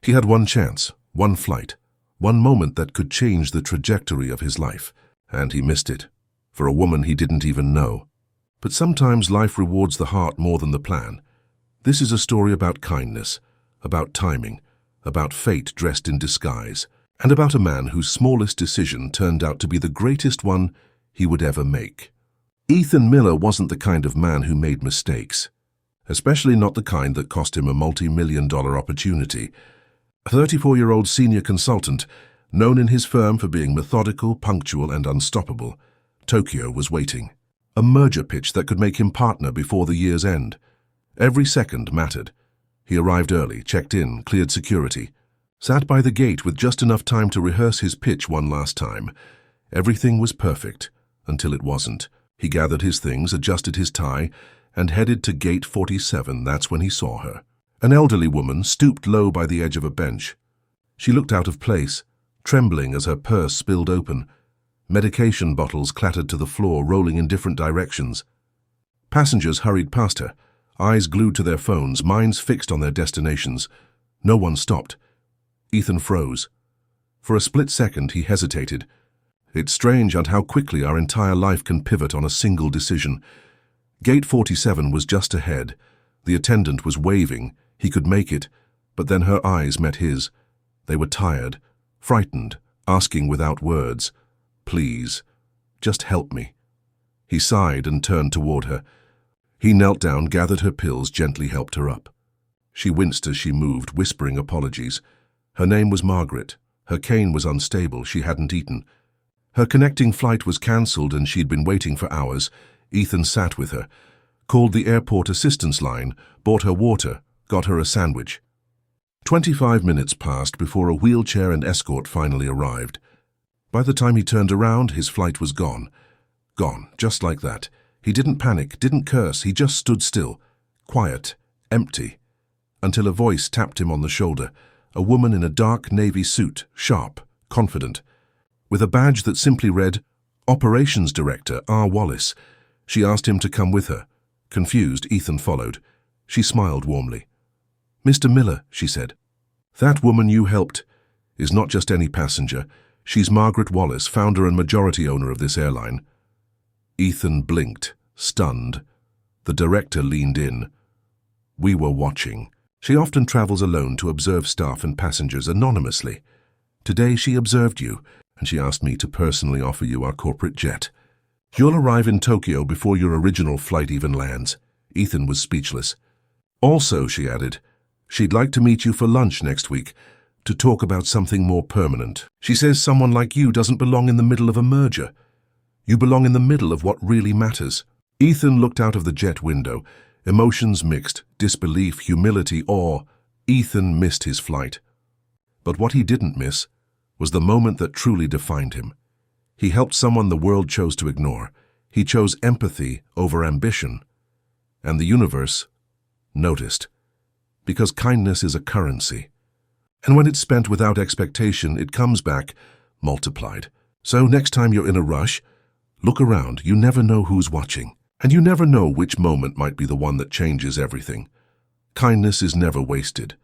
He had one chance, one flight, one moment that could change the trajectory of his life, and he missed it, for a woman he didn't even know. But sometimes life rewards the heart more than the plan. This is a story about kindness, about timing, about fate dressed in disguise, and about a man whose smallest decision turned out to be the greatest one he would ever make. Ethan Miller wasn't the kind of man who made mistakes, especially not the kind that cost him a multi-million-dollar opportunity. A 34-year-old senior consultant, known in his firm for being methodical, punctual, and unstoppable, Tokyo was waiting. A merger pitch that could make him partner before the year's end. Every second mattered. He arrived early, checked in, cleared security, sat by the gate with just enough time to rehearse his pitch one last time. Everything was perfect, until it wasn't. He gathered his things, adjusted his tie, and headed to gate 47. That's when he saw her. An elderly woman stooped low by the edge of a bench. She looked out of place, trembling as her purse spilled open. Medication bottles clattered to the floor, rolling in different directions. Passengers hurried past her, eyes glued to their phones, minds fixed on their destinations. No one stopped. Ethan froze. For a split second, he hesitated. It's strange how quickly our entire life can pivot on a single decision. Gate 47 was just ahead. The attendant was waving. He could make it, but then her eyes met his. They were tired, frightened, asking without words, "Please, just help me." He sighed and turned toward her. He knelt down, gathered her pills, gently helped her up. She winced as she moved, whispering apologies. Her name was Margaret. Her cane was unstable. She hadn't eaten. Her connecting flight was cancelled and she'd been waiting for hours. Ethan sat with her, called the airport assistance line, bought her water, got her a sandwich. 25 minutes passed before a wheelchair and escort finally arrived. By the time he turned around, his flight was gone. Gone, just like that. He didn't panic, didn't curse, he just stood still, quiet, empty, until a voice tapped him on the shoulder, a woman in a dark navy suit, sharp, confident, with a badge that simply read, "Operations Director R. Wallace." She asked him to come with her. Confused, Ethan followed. She smiled warmly. "Mr. Miller," she said, "that woman you helped is not just any passenger. She's Margaret Wallace, founder and majority owner of this airline." Ethan blinked, stunned. The director leaned in. "We were watching. She often travels alone to observe staff and passengers anonymously. Today she observed you, and she asked me to personally offer you our corporate jet. You'll arrive in Tokyo before your original flight even lands." Ethan was speechless. "Also," she added, "she'd like to meet you for lunch next week, to talk about something more permanent. She says someone like you doesn't belong in the middle of a merger. You belong in the middle of what really matters." Ethan looked out of the jet window, emotions mixed, disbelief, humility, awe. Ethan missed his flight. But what he didn't miss was the moment that truly defined him. He helped someone the world chose to ignore. He chose empathy over ambition. And the universe noticed. Because kindness is a currency. And when it's spent without expectation, it comes back multiplied. So next time you're in a rush, look around. You never know who's watching. And you never know which moment might be the one that changes everything. Kindness is never wasted.